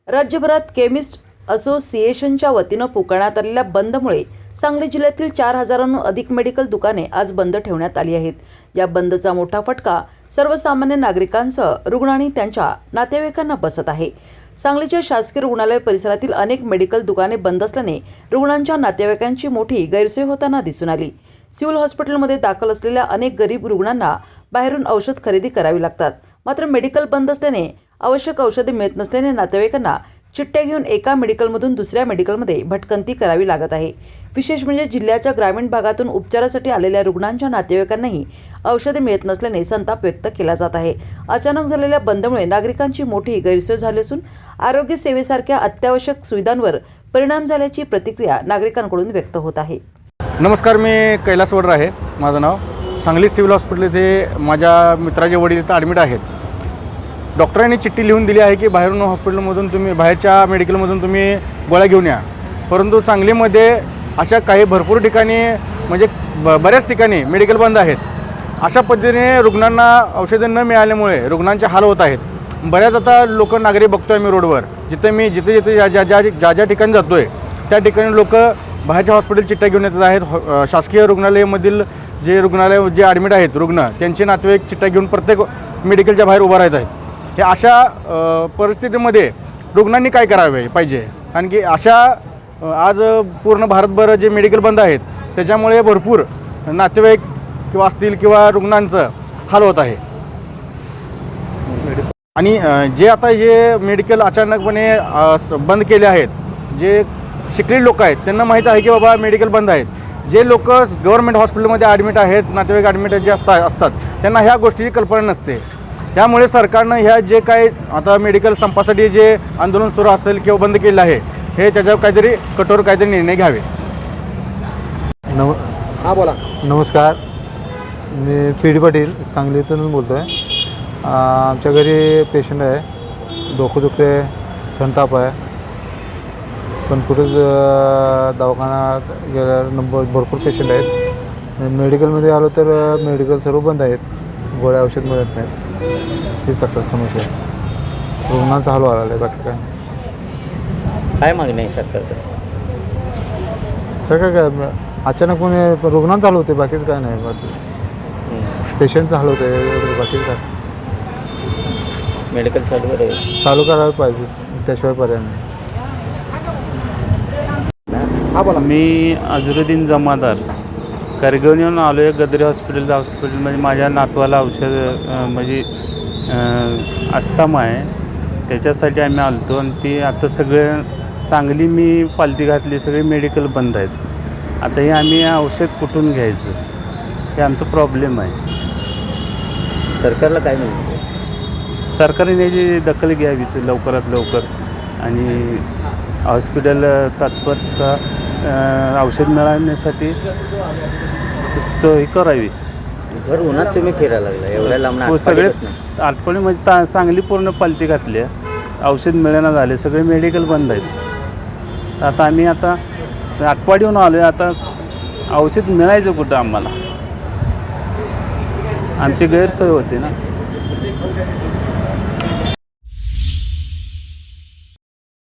राज्यभरात केमिस्ट असोसिएशनच्या वतीनं पुकारण्यात आलेल्या बंदमुळे सांगली जिल्ह्यातील 4,000हून अधिक मेडिकल दुकाने आज बंद ठेवण्यात आली आहेत। या बंदचा मोठा फटका सर्वसामान्य नागरिकांसह रुग्ण आणि त्यांच्या नातेवाईकांना बसत आहे। सांगलीच्या शासकीय रुग्णालय परिसरातील अनेक मेडिकल दुकाने बंद असल्याने रुग्णांच्या नातेवाईकांची मोठी गैरसोय होताना दिसून आली। सिव्हिल हॉस्पिटलमध्ये दाखल असलेल्या अनेक गरीब रुग्णांना बाहेरून औषध खरेदी करावी लागतात। मात्र मेडिकल बंद असल्याने आवश्यक औषधे मिळत नसल्याने नातेवाईकांना चिठ्ठ्या घेऊन एका मेडिकलमधून दुसऱ्या मेडिकलमध्ये भटकंती करावी लागत आहे। विशेष म्हणजे जिल्ह्याच्या ग्रामीण भागातून उपचारासाठी आलेल्या रुग्णांच्या नातेवाईकांनाही औषधे मिळत नसल्याने संताप व्यक्त केला जात आहे। अचानक झालेल्या बंदमुळे नागरिकांची मोठी गैरसोय झाली असून आरोग्य सेवेसारख्या अत्यावश्यक सुविधांवर परिणाम झाल्याची प्रतिक्रिया नागरिकांकडून व्यक्त होत आहे। नमस्कार, मी कैलास वडर आहे माझं नाव। सांगली सिव्हिल हॉस्पिटल येथे माझ्या मित्राचे वडील इथं ॲडमिट आहेत। डॉक्टरांनी चिठ्ठी लिहून दिली आहे की बाहेरून हॉस्पिटलमधून तुम्ही बाहेरच्या मेडिकलमधून तुम्ही गोळ्या घेऊन या, परंतु सांगलीमध्ये अशा काही भरपूर ठिकाणी म्हणजे बऱ्याच ठिकाणी मेडिकल बंद आहेत। अशा पद्धतीने रुग्णांना औषधे न मिळाल्यामुळे रुग्णांचे हाल होत आहेत। बऱ्याच आता लोक नागरिक बघतोय मी रोडवर, जिथे ज्या ठिकाणी जातोय त्या ठिकाणी लोक बाहेरच्या हॉस्पिटल चिठ्ठ्या घेऊन येत आहेत। शासकीय रुग्णालयामधील रुग्णालय जे ॲडमिट आहेत रुग्ण, त्यांचे नातेवाईक चिठ्ठ्या घेऊन प्रत्येक मेडिकलच्या बाहेर उभा राहत आहेत। हे अशा परिस्थितीमध्ये रुग्णांनी काय करावे पाहिजे, कारण की अशा आज पूर्ण भारतभर जे मेडिकल बंद आहेत त्याच्यामुळे भरपूर नातेवाईक किंवा असतील किंवा रुग्णांचं हाल होत आहे। आणि जे आता हे मेडिकल अचानकपणे बंद केले आहेत, जे शिकलेले लोक आहेत त्यांना माहीत आहे की बाबा मेडिकल बंद आहेत। जे लोक गव्हर्नमेंट हॉस्पिटलमध्ये ॲडमिट आहेत, नातेवाईक ॲडमिट जे असतात त्यांना ह्या गोष्टीची कल्पना नसते। त्यामुळे सरकारनं ह्या जे काही आता मेडिकल संपासाठी जे आंदोलन सुरू असेल किंवा बंद केलं आहे, हे त्याच्यावर काहीतरी कठोर काहीतरी निर्णय घ्यावे। बोला। नमस्कार, मी PD पाटील सांगलीतून बोलतो आहे। आमच्या घरी पेशंट आहे, डोकं दुखते, थंडताप आहे, पण कुठेच दवाखाना गेल्यावर भरपूर पेशंट आहेत। मेडिकलमध्ये आलो तर मेडिकल सर्व बंद आहेत, गोळ्या औषध मिळत नाहीत। हीच तक्रार समस्या आहे, रुग्णांचा हाल व्हायला आहे। बाकी काय मागणी आहे सरकारकडे? सरकार काय अचानकपणे रुग्णांचा हाल होते, बाकीच काय नाही। बाकी पेशंटचा हाल होते, बाकीच काय। मेडिकल चालू करायला पाहिजेच, त्याशिवाय पर्याय नाही। बोला। मी अजरुद्दीन जमादार करगवून येऊन आलो आहे। गद्रे हॉस्पिटलमध्ये माझ्या नातवाला औषध म्हणजे अस्थमा आहे, त्याच्यासाठी आम्ही आलतो। आणि ती आता सगळं सांगली मी पालती घातली, सगळे मेडिकल बंद आहेत। आता हे आम्ही औषध कुठून घ्यायचं, हे आमचा प्रॉब्लेम आहे। सरकारला काय म्हणतो? सरकारने याची दखल घ्यावीच लवकरात लवकर आणि हॉस्पिटल तात्पुरता औषध मिळवण्यासाठी हे करावी। भर उन्हात तुम्ही फिरायला लागला, एवढ्या लांब सगळे आठवणी म्हणजे सांगली पूर्ण पालती घातली आहे, औषध मिळेना झाले, सगळे मेडिकल बंद आहेत। आता आम्ही आटपाडीहून आलो आहे, आता औषध मिळायचं कुठं आम्हाला, आमची गैरसोय होती ना।